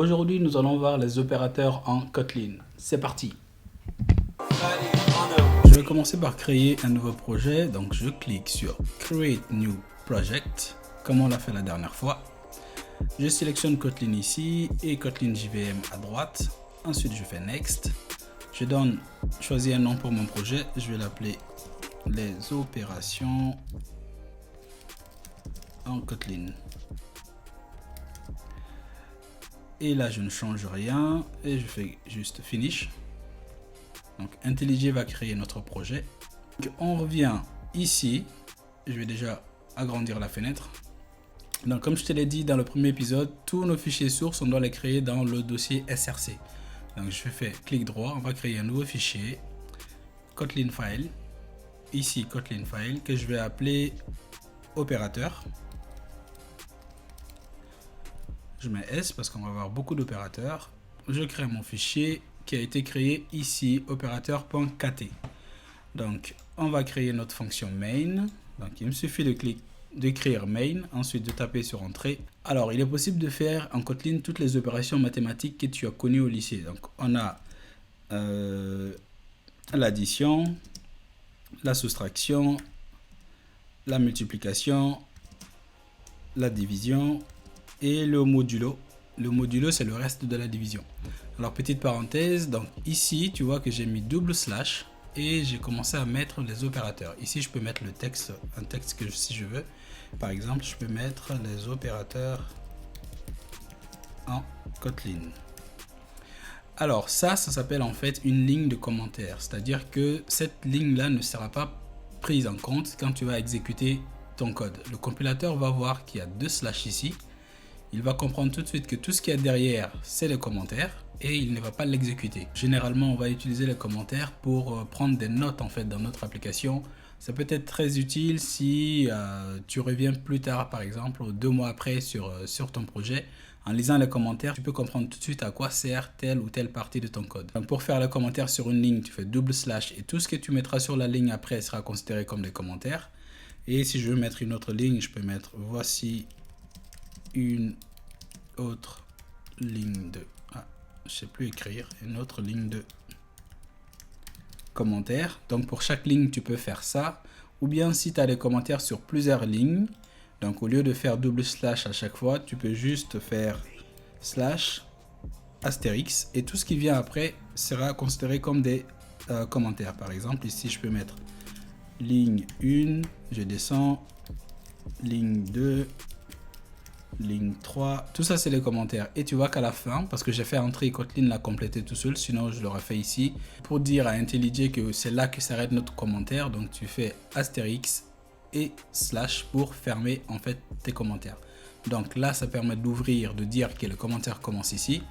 Aujourd'hui, nous allons voir les opérateurs en Kotlin. C'est parti. Je vais commencer par créer un nouveau projet. Donc, je clique sur Create New Project, comme on l'a fait la dernière fois. Je sélectionne Kotlin ici et Kotlin JVM à droite. Ensuite, je fais Next. Je choisis un nom pour mon projet. Je vais l'appeler les opérations en Kotlin. Et là, je ne change rien et je fais juste Finish. Donc, IntelliJ va créer notre projet. Donc, on revient ici. Je vais déjà agrandir la fenêtre. Donc, comme je te l'ai dit dans le premier épisode, tous nos fichiers sources, on doit les créer dans le dossier SRC. Donc, je fais clic droit. On va créer un nouveau fichier. Kotlin File. Ici, Kotlin File, que je vais appeler opérateur. Je mets S parce qu'on va avoir beaucoup d'opérateurs. Je crée mon fichier qui a été créé ici, opérateur.kt. Donc, on va créer notre fonction main. Donc, il me suffit d'écrire main, ensuite de taper sur entrée. Alors, il est possible de faire en Kotlin toutes les opérations mathématiques que tu as connues au lycée. Donc, on a l'addition, la soustraction, la multiplication, la division et le modulo. Le modulo, c'est le reste de la division. Alors, petite parenthèse, donc ici, tu vois que j'ai mis double slash et j'ai commencé à mettre les opérateurs. Ici, je peux mettre le texte, un texte que si je veux. Par exemple, je peux mettre les opérateurs en Kotlin. Alors, ça s'appelle en fait une ligne de commentaire. C'est-à-dire que cette ligne-là ne sera pas prise en compte quand tu vas exécuter ton code. Le compilateur va voir qu'il y a deux slash ici. Il va comprendre tout de suite que tout ce qu'il y a derrière, c'est les commentaires et il ne va pas l'exécuter. Généralement, on va utiliser les commentaires pour prendre des notes en fait dans notre application. Ça peut être très utile si tu reviens plus tard, par exemple, 2 mois après sur ton projet. En lisant les commentaires, tu peux comprendre tout de suite à quoi sert telle ou telle partie de ton code. Donc, pour faire le commentaire sur une ligne, tu fais double slash et tout ce que tu mettras sur la ligne après sera considéré comme des commentaires. Et si je veux mettre une autre ligne, je peux mettre voici une autre ligne de je sais plus écrire, une autre ligne de commentaires. Donc pour chaque ligne tu peux faire ça, ou bien si tu as des commentaires sur plusieurs lignes, donc au lieu de faire double slash à chaque fois, tu peux juste faire slash astérix et tout ce qui vient après sera considéré comme des commentaires. Par exemple ici je peux mettre ligne 1, je descends, ligne 2, ligne 3, tout ça c'est les commentaires. Et tu vois qu'à la fin, parce que j'ai fait entrer Kotlin l'a complété tout seul, sinon je l'aurais fait ici, pour dire à IntelliJ que c'est là que s'arrête notre commentaire. Donc tu fais astérix et slash pour fermer en fait tes commentaires. Donc là ça permet d'ouvrir, de dire que le commentaire commence ici,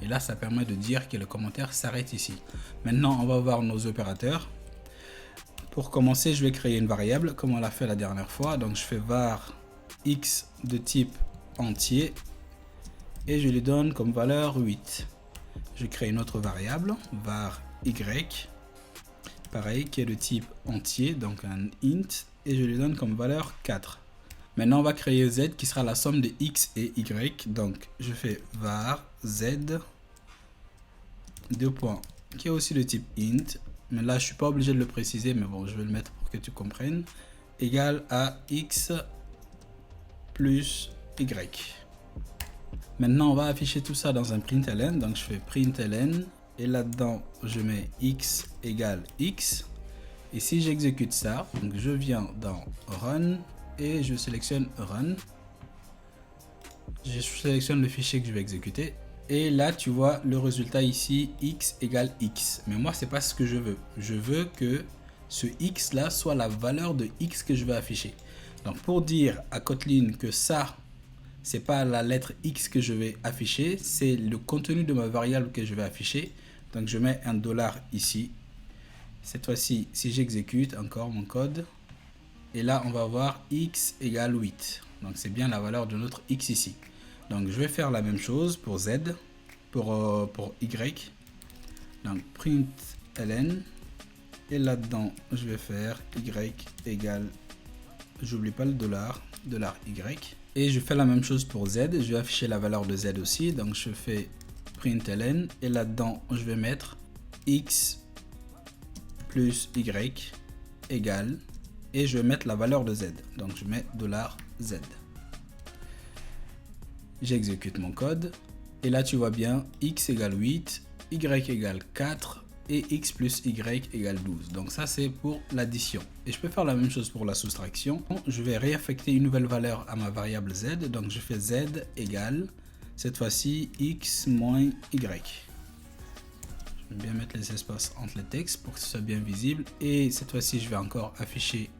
et là ça permet de dire que le commentaire s'arrête ici. Maintenant on va voir nos opérateurs. Pour commencer, je vais créer une variable comme on l'a fait la dernière fois. Donc je fais var x de type entier et je lui donne comme valeur 8. Je crée une autre variable var y, pareil, qui est de type entier, donc un int, et je lui donne comme valeur 4. Maintenant on va créer z qui sera la somme de x et y. Donc je fais var z deux points, qui est aussi de type int, mais là je suis pas obligé de le préciser, mais bon je vais le mettre pour que tu comprennes, égal à x plus y. Maintenant on va afficher tout ça dans un println. Donc je fais println et là-dedans je mets x égale x, et si j'exécute ça, donc je viens dans run et je sélectionne run, je sélectionne le fichier que je vais exécuter et là tu vois le résultat ici, x égale x. Mais moi c'est pas ce que je veux. Je veux que ce x là soit la valeur de x que je vais afficher. Donc pour dire à Kotlin que ça c'est pas la lettre x que je vais afficher, c'est le contenu de ma variable que je vais afficher. Donc je mets un dollar ici. Cette fois-ci, si j'exécute encore mon code, et là on va voir x égale 8. Donc c'est bien la valeur de notre x ici. Donc je vais faire la même chose pour z, pour y. Donc println, et là-dedans je vais faire y égale, j'oublie pas le dollar y. Et je fais la même chose pour z. Je vais afficher la valeur de z aussi. Donc je fais println et là-dedans je vais mettre x plus y égale, et je vais mettre la valeur de z. Donc je mets $z. J'exécute mon code et là tu vois bien x égale 8, y égale 4 et x plus y égale 12. Donc ça c'est pour l'addition. Et je peux faire la même chose pour la soustraction. Je vais réaffecter une nouvelle valeur à ma variable z. Donc je fais z égale, cette fois-ci, x moins y. Je vais bien mettre les espaces entre les textes pour que ce soit bien visible. Et cette fois-ci, je vais encore afficher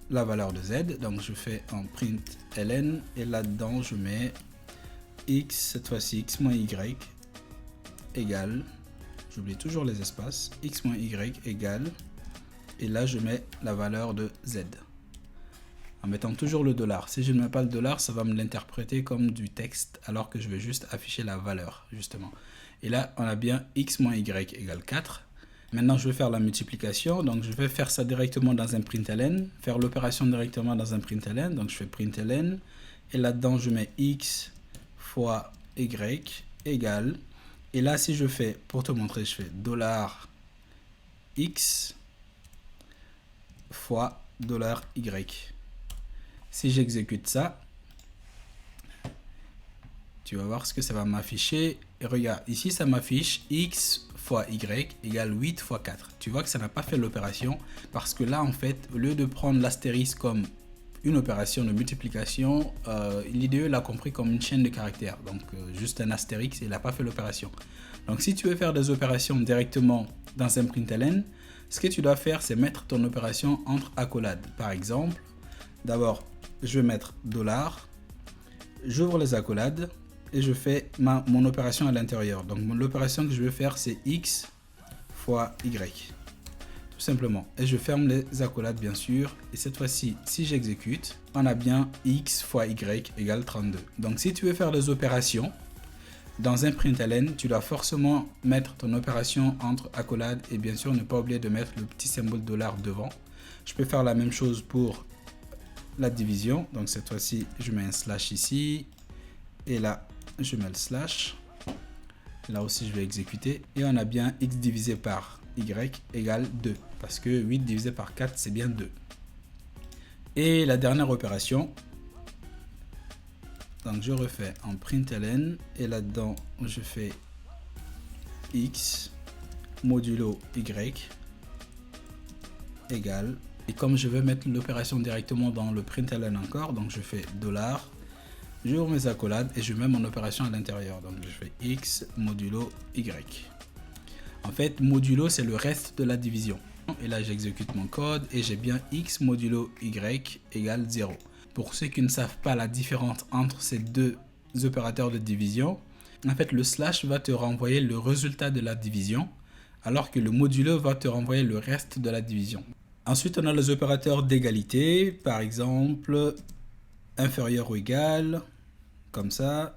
la valeur de z. Donc je fais un println et là-dedans, je mets x, cette fois-ci, x moins y égale, j'oublie toujours les espaces, x moins y égale, et là je mets la valeur de z. En mettant toujours le $. Si je ne mets pas le $, ça va me l'interpréter comme du texte, alors que je vais juste afficher la valeur, justement. Et là, on a bien x moins y égale 4. Maintenant, je vais faire la multiplication. Donc, je vais faire ça directement dans un println, faire l'opération directement dans un println. Donc, je fais println, et là-dedans, je mets x fois y égale. Et là, si je fais, pour te montrer, je fais $x fois $y. Si j'exécute ça, tu vas voir ce que ça va m'afficher. Et regarde, ici ça m'affiche x fois y égale 8 fois 4. Tu vois que ça n'a pas fait l'opération parce que là en fait, au lieu de prendre l'astérisque comme une opération de multiplication, l'IDE l'a compris comme une chaîne de caractères. Donc juste un astérix, il n'a pas fait l'opération. Donc si tu veux faire des opérations directement dans un println, ce que tu dois faire, c'est mettre ton opération entre accolades. Par exemple, d'abord, je vais mettre $, j'ouvre les accolades et je fais mon opération à l'intérieur. Donc l'opération que je vais faire, c'est x fois y, tout simplement. Et je ferme les accolades bien sûr. Et cette fois-ci, si j'exécute, on a bien x fois y égale 32. Donc si tu veux faire des opérations dans un println, tu dois forcément mettre ton opération entre accolades et bien sûr ne pas oublier de mettre le petit symbole $, devant. Je peux faire la même chose pour la division. Donc cette fois-ci, je mets un slash ici et là je mets le slash. Là aussi je vais exécuter et on a bien x divisé par y égale 2 parce que 8 divisé par 4 c'est bien 2. Et la dernière opération, donc je refais en println et là-dedans je fais x modulo y égale, et comme je veux mettre l'opération directement dans le println encore, donc je fais $, j'ouvre mes accolades et je mets mon opération à l'intérieur. Donc je fais x modulo y. En fait, modulo c'est le reste de la division. Et là j'exécute mon code et j'ai bien x modulo y égale 0. Pour ceux qui ne savent pas la différence entre ces deux opérateurs de division, en fait le slash va te renvoyer le résultat de la division, alors que le modulo va te renvoyer le reste de la division. Ensuite, on a les opérateurs d'égalité, par exemple, inférieur ou égal, comme ça,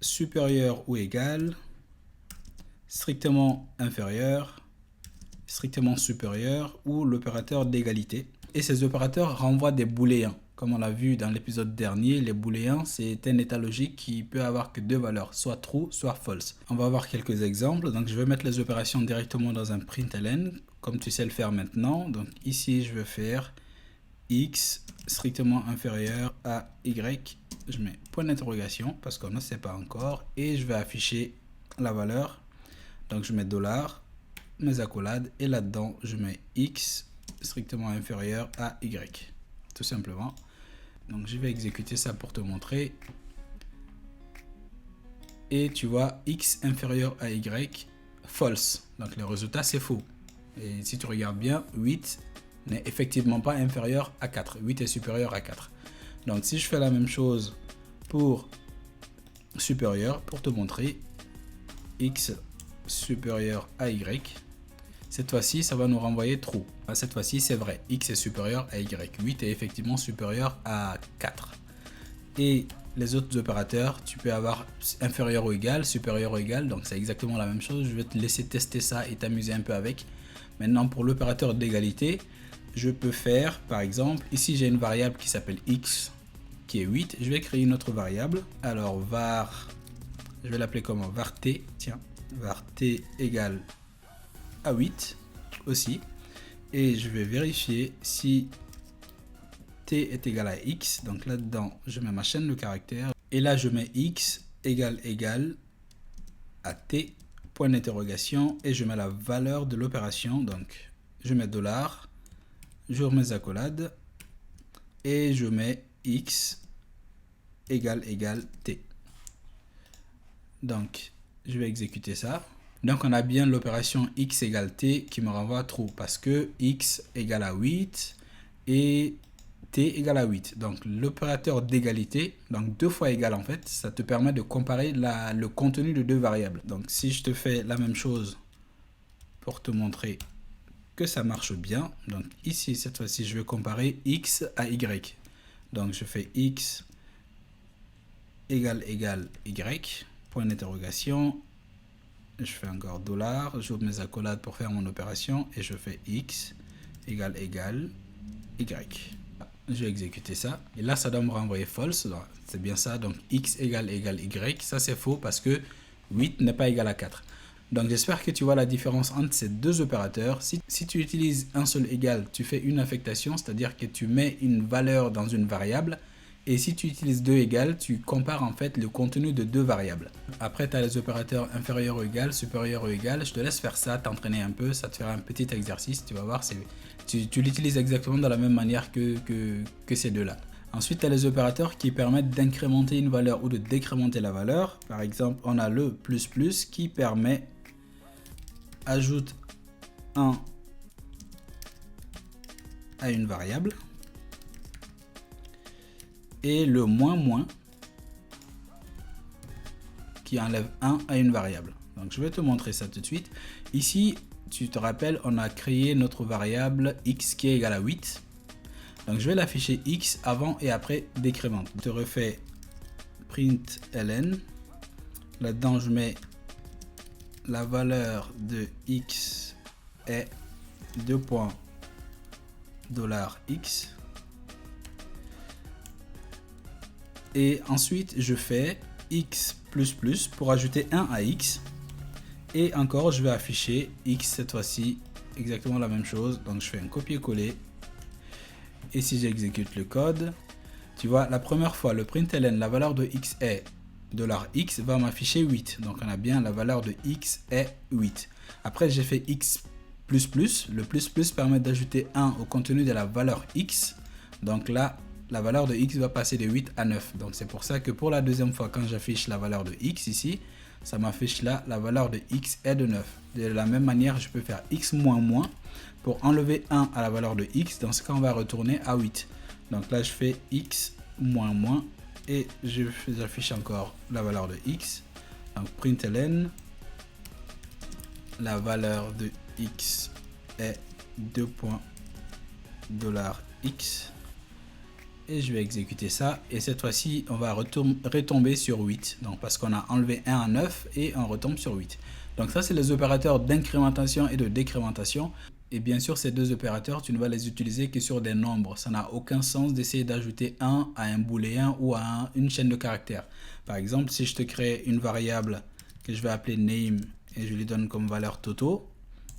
supérieur ou égal, strictement inférieur, strictement supérieur, ou l'opérateur d'égalité. Et ces opérateurs renvoient des booléens. Comme on l'a vu dans l'épisode dernier, les booléens, c'est un état logique qui peut avoir que deux valeurs, soit true, soit false. On va voir quelques exemples. Donc, je vais mettre les opérations directement dans un println, comme tu sais le faire maintenant. Donc, ici, je vais faire x strictement inférieur à y. Je mets point d'interrogation parce qu'on ne sait pas encore. Et je vais afficher la valeur. Donc, je mets $, mes accolades. Et là-dedans, je mets x strictement inférieur à y. Tout simplement. Donc je vais exécuter ça pour te montrer. Et tu vois x inférieur à y false. Donc le résultat c'est faux. Et si tu regardes bien, 8 n'est effectivement pas inférieur à 4. 8 est supérieur à 4. Donc si je fais la même chose pour supérieur, pour te montrer, x supérieur à y, cette fois-ci, ça va nous renvoyer true. Cette fois-ci, c'est vrai. X est supérieur à Y. 8 est effectivement supérieur à 4. Et les autres opérateurs, tu peux avoir inférieur ou égal, supérieur ou égal. Donc, c'est exactement la même chose. Je vais te laisser tester ça et t'amuser un peu avec. Maintenant, pour l'opérateur d'égalité, je peux faire, par exemple, ici j'ai une variable qui s'appelle x, qui est 8. Je vais créer une autre variable. Alors var, je vais l'appeler comment? Var t, tiens, var t égale à 8 aussi. Et je vais vérifier si t est égal à x. Donc là-dedans, je mets ma chaîne de caractères. Et là, je mets x égale à t, point d'interrogation. Et je mets la valeur de l'opération. Donc, je mets $, je remets accolades. Et je mets x égale t. Donc, je vais exécuter ça. Donc, on a bien l'opération x égale t qui me renvoie true parce que x égale à 8 et t égale à 8. Donc, l'opérateur d'égalité, donc 2 fois égal en fait, ça te permet de comparer le contenu de deux variables. Donc, si je te fais la même chose pour te montrer que ça marche bien, donc ici, cette fois-ci, je vais comparer x à y. Donc, je fais x égale y, point d'interrogation. Je fais encore $, j'ouvre mes accolades pour faire mon opération et je fais x égale y. Je vais exécuter ça et là ça doit me renvoyer false. C'est bien ça, donc x égale y. Ça c'est faux parce que 8 n'est pas égal à 4. Donc j'espère que tu vois la différence entre ces deux opérateurs. Si tu utilises un seul égal, tu fais une affectation, c'est-à-dire que tu mets une valeur dans une variable. Et si tu utilises deux égales, tu compares en fait le contenu de deux variables. Après, tu as les opérateurs inférieur ou égal, supérieur ou égal. Je te laisse faire ça, t'entraîner un peu. Ça te fera un petit exercice. Tu vas voir, tu l'utilises exactement de la même manière que ces deux-là. Ensuite, tu as les opérateurs qui permettent d'incrémenter une valeur ou de décrémenter la valeur. Par exemple, on a le plus plus qui permet ajoute 1 à une variable. Et le moins qui enlève 1 à une variable. Donc je vais te montrer ça tout de suite. Ici, tu te rappelles, on a créé notre variable x qui est égale à 8. Donc je vais l'afficher x avant et après décrément. Je te refais println. Là-dedans, je mets la valeur de x est $x. Et ensuite, je fais x++ pour ajouter 1 à x. Et encore, je vais afficher x cette fois-ci, exactement la même chose. Donc, je fais un copier-coller. Et si j'exécute le code, tu vois, la première fois, le println, la valeur de x est $x va m'afficher 8. Donc, on a bien la valeur de x est 8. Après, j'ai fait x++. Le plus permet d'ajouter 1 au contenu de la valeur x. Donc là, la valeur de x va passer de 8 à 9. Donc c'est pour ça que pour la deuxième fois, quand j'affiche la valeur de x ici, ça m'affiche là la valeur de x est de 9. De la même manière, je peux faire x moins pour enlever 1 à la valeur de x. Dans ce cas, on va retourner à 8. Donc là, je fais x moins et j'affiche encore la valeur de x. Donc println, la valeur de x est $x. Et je vais exécuter ça. Et cette fois-ci, on va retomber sur 8. Donc, parce qu'on a enlevé 1 à 9 et on retombe sur 8. Donc, ça, c'est les opérateurs d'incrémentation et de décrémentation. Et bien sûr, ces deux opérateurs, tu ne vas les utiliser que sur des nombres. Ça n'a aucun sens d'essayer d'ajouter 1 à un booléen ou à une chaîne de caractères. Par exemple, si je te crée une variable que je vais appeler name et je lui donne comme valeur Toto,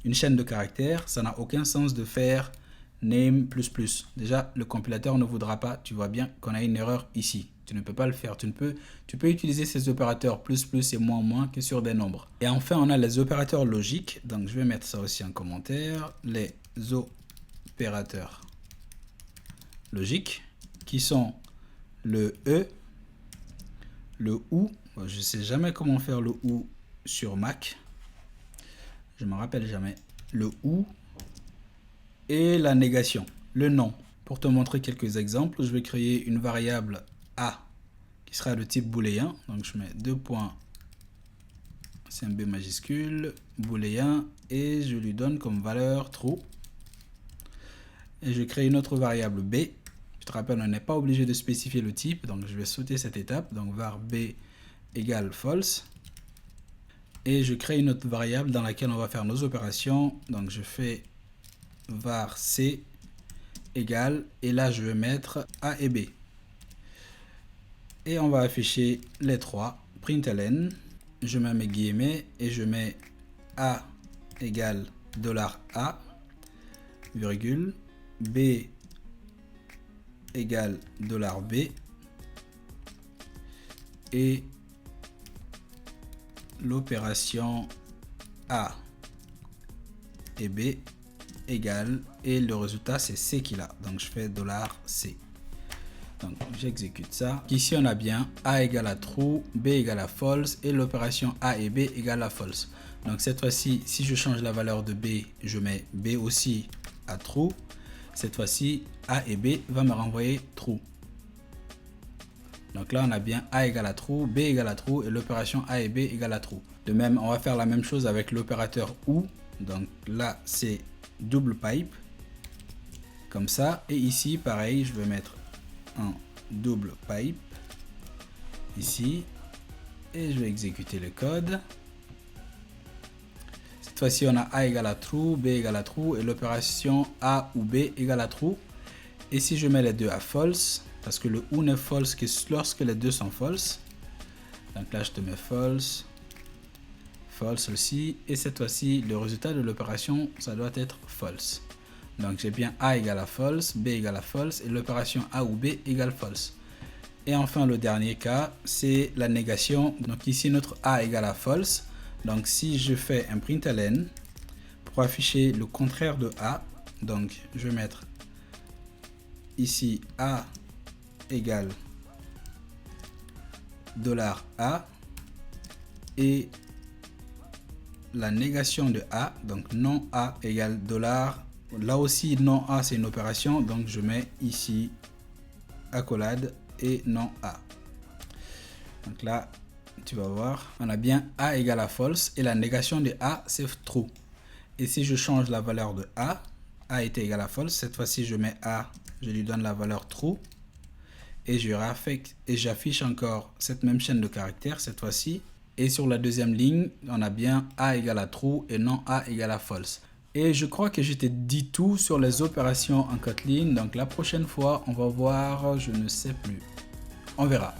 une chaîne de caractères, ça n'a aucun sens de faire name++. Déjà, le compilateur ne voudra pas. Tu vois bien qu'on a une erreur ici. Tu ne peux pas le faire. Tu peux utiliser ces opérateurs plus et moins que sur des nombres. Et enfin, on a les opérateurs logiques. Donc, je vais mettre ça aussi en commentaire. Les opérateurs logiques qui sont le E, le OU. Je ne sais jamais comment faire le OU sur Mac. Je ne me rappelle jamais. Le OU et la négation, le non. Pour te montrer quelques exemples, je vais créer une variable a qui sera de type booléen. Donc je mets c'est un B majuscule, booléen, et je lui donne comme valeur true. Et je crée une autre variable b. Je te rappelle, on n'est pas obligé de spécifier le type, donc je vais sauter cette étape. Donc var b égale false. Et je crée une autre variable dans laquelle on va faire nos opérations. Donc je fais var c égale, et là je vais mettre A et B. Et on va afficher les trois, println, je mets mes guillemets et je mets A égale $A, virgule, B égale $B, et l'opération A et B égale, et le résultat c'est C qu'il a, donc je fais $C. Donc j'exécute ça. Ici on a bien A égale à true, B égale à false, et l'opération A et B égale à false. Donc cette fois-ci, si je change la valeur de B, je mets B aussi à true. Cette fois-ci, A et B va me renvoyer true. Donc là on a bien A égale à true, B égale à true, et l'opération A et B égale à true. De même, on va faire la même chose avec l'opérateur OU. Donc là c'est double pipe, comme ça. Et ici pareil, je vais mettre un double pipe ici, et je vais exécuter le code. Cette fois-ci on a A égale à true, B égale à true, et l'opération A ou B égale à true. Et si je mets les deux à false, parce que le OU n'est false que lorsque les deux sont false, donc là je te mets false, false aussi, et cette fois-ci le résultat de l'opération ça doit être false. Donc j'ai bien A égale à false, B égale à false, et l'opération A ou B égale false. Et enfin le dernier cas, c'est la négation. Donc ici notre A égale à false. Donc si je fais un println pour afficher le contraire de A, donc je vais mettre ici A égale $A, et la négation de A, donc non A égale $. Là aussi non A c'est une opération, donc je mets ici accolade et non A. Donc là tu vas voir, on a bien A égale à false, et la négation de A c'est true. Et si je change la valeur de A était égal à false, cette fois-ci je mets A, je lui donne la valeur true, et je réaffecte et j'affiche encore cette même chaîne de caractères cette fois-ci. Et sur la deuxième ligne, on a bien A égale à true et non A égale à false. Et je crois que je t'ai dit tout sur les opérations en Kotlin. Donc la prochaine fois, on va voir, je ne sais plus. On verra.